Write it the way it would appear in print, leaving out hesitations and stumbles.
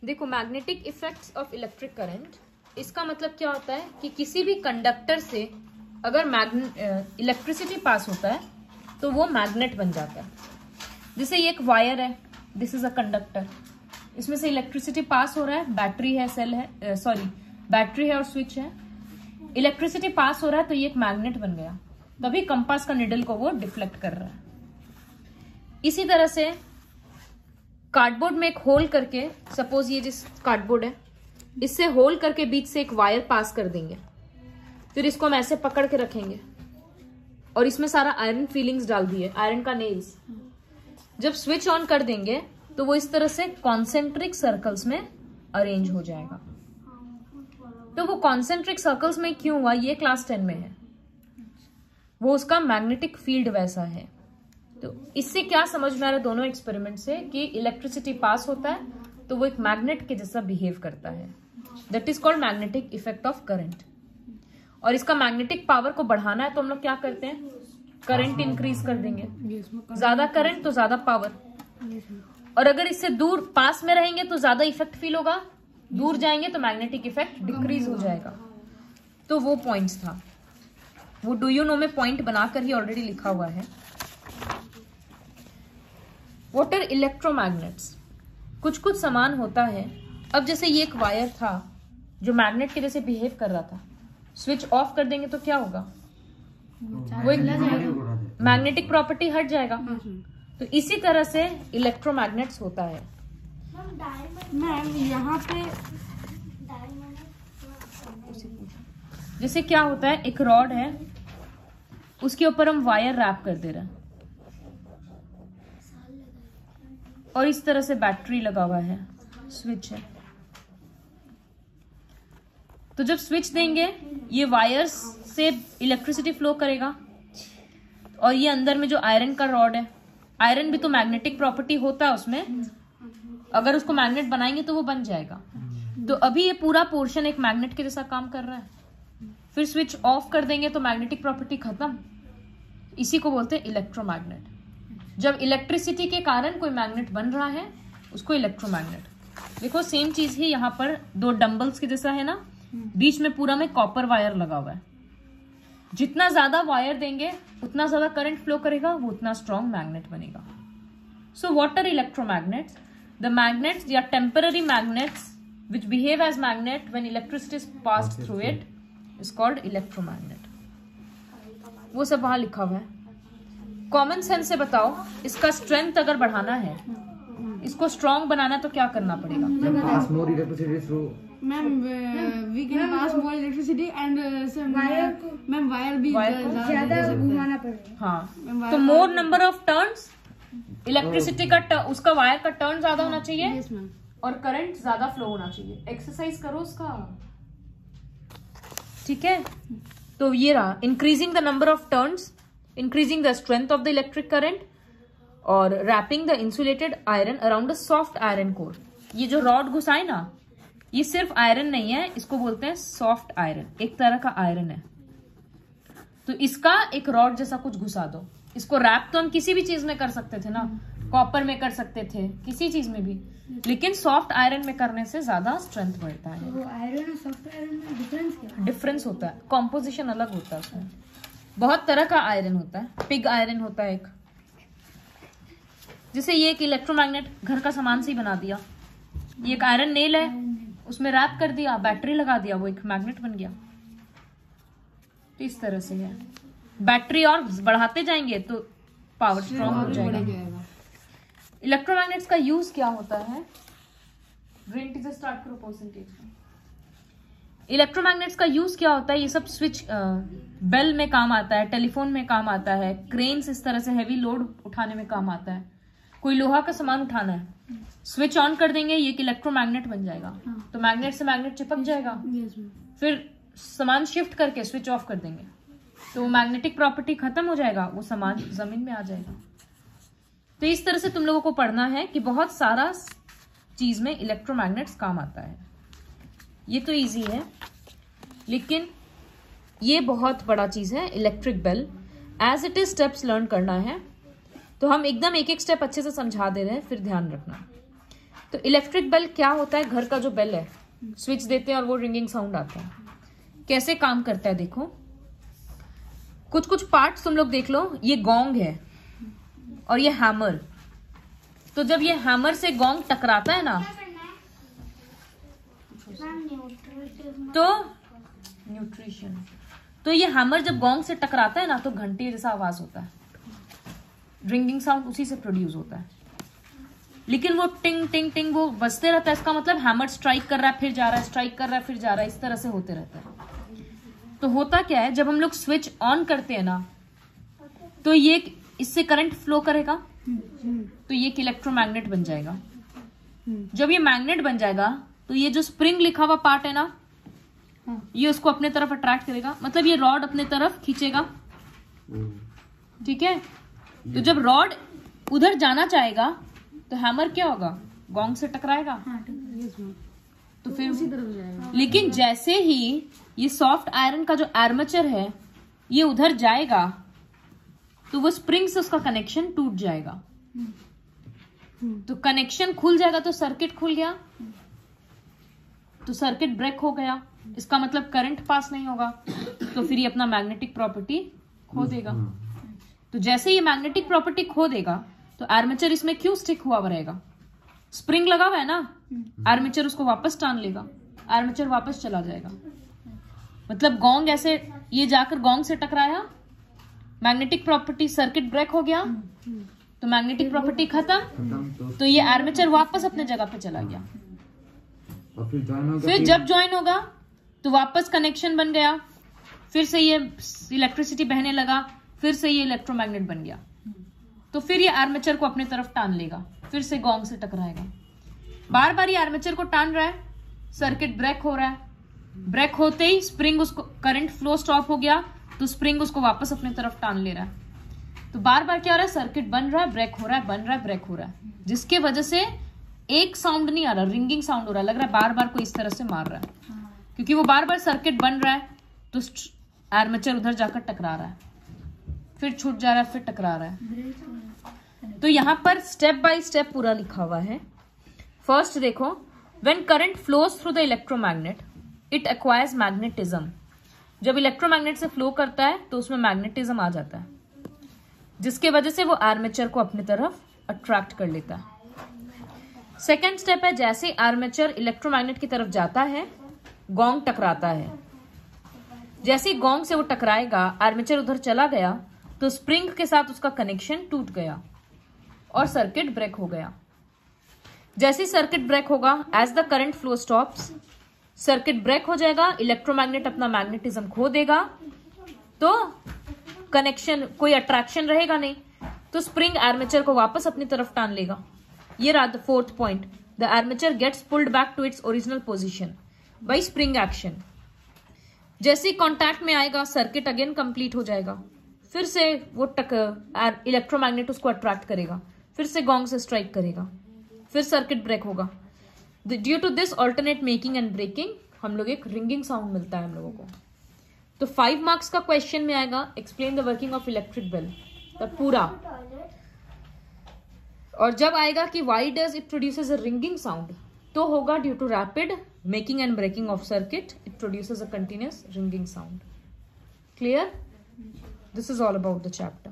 देखो, magnetic effects of electric current, इसका मतलब क्या होता है कि किसी भी कंडक्टर से अगर इलेक्ट्रिसिटी पास होता है तो वो मैग्नेट बन जाता है। जैसे ये एक वायर है, दिस इज अ कंडक्टर, इसमें से इलेक्ट्रिसिटी पास हो रहा है, बैटरी है, सेल है, बैटरी है और स्विच है, इलेक्ट्रिसिटी पास हो रहा है तो ये एक मैग्नेट बन गया, तभी कंपास का निडल को वो डिफ्लेक्ट कर रहा है। इसी तरह से कार्डबोर्ड में एक होल करके, सपोज ये जिस कार्डबोर्ड है, इससे होल करके बीच से एक वायर पास कर देंगे, फिर इसको हम ऐसे पकड़ के रखेंगे और इसमें सारा आयरन फीलिंग्स डाल दिए, आयरन का नेल्स। जब स्विच ऑन कर देंगे तो वो इस तरह से कॉन्सेंट्रिक सर्कल्स में अरेंज हो जाएगा। तो वो कॉन्सेंट्रिक सर्कल्स में क्यों हुआ, ये क्लास 10 में है, वो उसका मैग्नेटिक फील्ड वैसा है। तो इससे क्या समझ में आ रहा है दोनों एक्सपेरिमेंट से, कि इलेक्ट्रिसिटी पास होता है तो वो एक मैग्नेट के जैसा बिहेव करता है। That is called magnetic effect of current. और इसका मैग्नेटिक पावर को बढ़ाना है तो हम लोग क्या करते हैं, करंट इंक्रीज कर देंगे, ज्यादा करंट तो ज्यादा पावर। और अगर इससे दूर पास में रहेंगे तो ज्यादा इफेक्ट फील होगा, दूर जाएंगे तो मैग्नेटिक इफेक्ट डिक्रीज हो जाएगा। तो वो पॉइंट्स था, वो डू यू नो में पॉइंट बनाकर ही ऑलरेडी लिखा हुआ है। व्हाट आर इलेक्ट्रोमैग्नेट्स, कुछ कुछ समान होता है। अब जैसे ये एक वायर था जो मैग्नेट के जैसे बिहेव कर रहा था, स्विच ऑफ कर देंगे तो क्या होगा, वो एक मैग्नेटिक प्रॉपर्टी हट जाएगा। तो इसी तरह से इलेक्ट्रोमैग्नेट्स होता है। मैम यहाँ पे जैसे क्या होता है, एक रॉड है, उसके ऊपर हम वायर रैप कर दे रहे हैं और इस तरह से बैटरी लगा हुआ है, स्विच है। तो जब स्विच देंगे ये वायर्स से इलेक्ट्रिसिटी फ्लो करेगा और ये अंदर में जो आयरन का रॉड है, आयरन भी तो मैग्नेटिक प्रॉपर्टी होता है उसमें, अगर उसको मैग्नेट बनाएंगे तो वो बन जाएगा। तो अभी ये पूरा पोर्शन एक मैग्नेट के जैसा काम कर रहा है, फिर स्विच ऑफ कर देंगे तो मैग्नेटिक प्रॉपर्टी खत्म। इसी को बोलते हैं इलेक्ट्रोमैग्नेट। जब इलेक्ट्रिसिटी के कारण कोई मैग्नेट बन रहा है उसको इलेक्ट्रोमैग्नेट। देखो सेम चीज ही यहाँ पर दो डंबल्स के जैसा है ना, बीच में पूरा में कॉपर वायर लगा हुआ है। जितना ज्यादा वायर देंगे उतना ज्यादा करंट फ्लो करेगा, वो उतना स्ट्रॉन्ग मैग्नेट बनेगा। So what are electromagnets? The magnets या temporary magnets which behave as magnet when electricity is passed through it is called electromagnet. वो सब वहां लिखा हुआ है। कॉमन सेंस से बताओ, इसका स्ट्रेंथ अगर बढ़ाना है, इसको स्ट्रॉन्ग बनाना तो क्या करना पड़ेगा? pass more electricity through ma'am we can pass more electricity and ma'am wire भी ज्यादा घुमाना पड़ेगा। हाँ, तो मोर नंबर ऑफ टर्न्स, इलेक्ट्रिसिटी का उसका वायर का टर्न ज्यादा होना चाहिए और करंट ज्यादा फ्लो होना चाहिए। एक्सरसाइज करो उसका, ठीक है? तो ये रहा, increasing the number of turns, increasing the strength of the electric current और wrapping the insulated iron around a soft iron core. ये जो रॉड घुसाए ना, ये सिर्फ आयरन नहीं है, इसको बोलते हैं सॉफ्ट आयरन, एक तरह का आयरन है। तो इसका एक रॉड जैसा कुछ घुसा दो। इसको रैप तो हम किसी भी चीज में कर सकते थे ना, कॉपर में कर सकते थे, किसी चीज में भी, लेकिन सॉफ्ट आयरन में करने से ज्यादा स्ट्रेंथ बढ़ता है। वो आयरन और सॉफ्ट आयरन में डिफरेंस क्या है? डिफरेंस होता है, कॉम्पोजिशन अलग होता है उसमें। बहुत तरह का आयरन होता है, पिग आयरन होता है एक। जैसे ये एक इलेक्ट्रोमैग्नेट घर का सामान से ही बना दिया, ये एक आयरन नेल है, उसमें रैप कर दिया, बैटरी लगा दिया, वो एक मैग्नेट बन गया। तो इस तरह से है। बैटरी और बढ़ाते जाएंगे तो पावर स्ट्रॉन्ग हो जाएगा। इलेक्ट्रोमैग्नेट्स का यूज क्या होता है? ड्रेन टीचर स्टार्ट करो परसेंटेज का। इलेक्ट्रोमैग्नेट्स का यूज क्या होता है? ये सब स्विच बेल में काम आता है, टेलीफोन में काम आता है, क्रेन्स इस तरह से हैवी लोड उठाने में काम आता है। कोई लोहा का सामान उठाना है, स्विच ऑन कर देंगे, ये एक इलेक्ट्रोमैग्नेट बन जाएगा। तो मैग्नेट से मैग्नेट चिपक जाएगा, फिर सामान शिफ्ट करके स्विच ऑफ कर देंगे तो मैग्नेटिक प्रॉपर्टी खत्म हो जाएगा, वो सामान जमीन में आ जाएगा। तो इस तरह से तुम लोगों को पढ़ना है कि बहुत सारा चीज में इलेक्ट्रोमैग्नेट्स काम आता है। ये तो इजी है, लेकिन ये बहुत बड़ा चीज है electric bell. As it is steps learn करना है, तो हम एकदम एक एक स्टेप अच्छे से समझा दे रहे हैं, फिर ध्यान रखना। तो इलेक्ट्रिक बेल क्या होता है? घर का जो बेल है, स्विच देते हैं और वो रिंगिंग साउंड आता है। कैसे काम करता है देखो, कुछ कुछ पार्ट्स तुम लोग देख लो। ये गोंग है और ये हैमर। तो जब ये हैमर से गोंग टकराता है ना, तो न्यूट्रिशन, तो ये हैमर जब गोंग से टकराता है ना, तो घंटे जैसा आवाज होता है, रिंगिंग साउंड उसी से प्रोड्यूस होता है। लेकिन वो टिंग टिंग टिंग वो बजते रहता है। इसका मतलब हैमर स्ट्राइक कर रहा है, फिर जा रहा है, स्ट्राइक कर रहा है, फिर जा रहा है, इस तरह से होते रहता है। तो होता क्या है, जब हम लोग स्विच ऑन करते हैं ना, तो ये इससे करंट फ्लो करेगा, तो ये एक इलेक्ट्रोमैग्नेट बन जाएगा। जब ये मैग्नेट बन जाएगा, तो ये जो स्प्रिंग लिखा हुआ पार्ट है ना, ये उसको अपने तरफ अट्रैक्ट करेगा, मतलब ये रॉड अपने तरफ खींचेगा। ठीक है, तो जब रॉड उधर जाना चाहेगा, तो हैमर क्या होगा? गोंग से टकराएगा, तो फिर उसी तरफ जाएगा। लेकिन जैसे ही ये सॉफ्ट आयरन का जो आर्मेचर है ये उधर जाएगा, तो वो स्प्रिंग से उसका कनेक्शन टूट जाएगा। तो कनेक्शन खुल जाएगा, तो सर्किट खुल गया, तो सर्किट ब्रेक हो गया। इसका मतलब करंट पास नहीं होगा, तो फिर ये अपना मैग्नेटिक प्रॉपर्टी खो देगा। तो जैसे ये मैग्नेटिक प्रॉपर्टी खो देगा, तो आर्मेचर इसमें क्यों स्टिक हुआ रहेगा? स्प्रिंग लगा हुआ है ना, आर्मेचर उसको वापस टान लेगा, आर्मेचर वापस चला जाएगा। मतलब गोंग ऐसे, ये जाकर गोंग से टकराया, मैग्नेटिक प्रॉपर्टी, सर्किट ब्रेक हो गया, तो मैग्नेटिक प्रॉपर्टी खत्म, तो ये आर्मेचर वापस अपने जगह पे चला गया। और फिर ज्वाइन होगा, फिर जब ज्वाइन होगा तो वापस कनेक्शन बन गया, फिर से ये इलेक्ट्रिसिटी बहने लगा, फिर से ये इलेक्ट्रोमैग्नेट बन गया। तो फिर ये आर्मेचर को अपने तरफ टान लेगा, फिर से गोंग से टकराएगा। बार बार ये आर्मेचर को टान रहा है, सर्किट ब्रेक हो रहा है, ब्रेक होते ही स्प्रिंग उसको, करंट फ्लो स्टॉप हो गया, तो स्प्रिंग उसको वापस अपने तरफ टान ले रहा है। तो बार बार क्या हो रहा है, सर्किट बन रहा है, ब्रेक हो रहा है, बन रहा है, ब्रेक हो रहा है, जिसके वजह से एक साउंड नहीं आ रहा, रिंगिंग साउंड हो रहा है, लग रहा है बार बार कोई इस तरह से मार रहा है, क्योंकि वो बार बार सर्किट बन रहा है, तो आर्मेचर उधर जाकर टकरा रहा है, फिर छूट जा रहा है, फिर टकरा रहा है। तो यहां पर स्टेप बाय स्टेप पूरा लिखा हुआ है। फर्स्ट देखो, when current flows through the electromagnet it acquires magnetism. जब इलेक्ट्रोमैग्नेट से फ्लो करता है तो उसमें मैग्नेटिज्म आ जाता है, जिसके वजह से वो आर्मेचर को अपनी तरफ अट्रैक्ट कर लेता है। सेकेंड स्टेप है, जैसे आर्मेचर इलेक्ट्रोमैग्नेट की तरफ जाता है, गोंग टकराता है। जैसे ही गोंग से वो टकराएगा, आर्मेचर उधर चला गया, तो स्प्रिंग के साथ उसका कनेक्शन टूट गया और सर्किट ब्रेक हो गया। जैसे सर्किट ब्रेक होगा, as the current flow stops, circuit break हो जाएगा, इलेक्ट्रोमैग्नेट अपना मैग्नेटिज्म खो देगा, तो कनेक्शन, कोई अट्रैक्शन रहेगा नहीं, तो स्प्रिंग आर्मेचर को वापस अपनी तरफ टान लेगा। ये रहा the fourth point, the armature gets pulled back to its original position by spring action. जैसे ही कॉन्टैक्ट में आएगा, सर्किट अगेन कंप्लीट हो जाएगा, फिर से वो इलेक्ट्रोमैग्नेट उसको अट्रैक्ट करेगा, फिर से गोंग से स्ट्राइक करेगा, फिर सर्किट ब्रेक होगा। Due to this alternate making and breaking, हम लोग एक रिंगिंग साउंड मिलता है हम लोगों को। तो 5 मार्क्स का क्वेश्चन में आएगा, explain the working of electric bell, तो पूरा। और जब आएगा कि why does it produces a ringing sound, तो होगा due to rapid making and breaking of circuit it produces a continuous ringing sound. Clear? This is all about the chapter.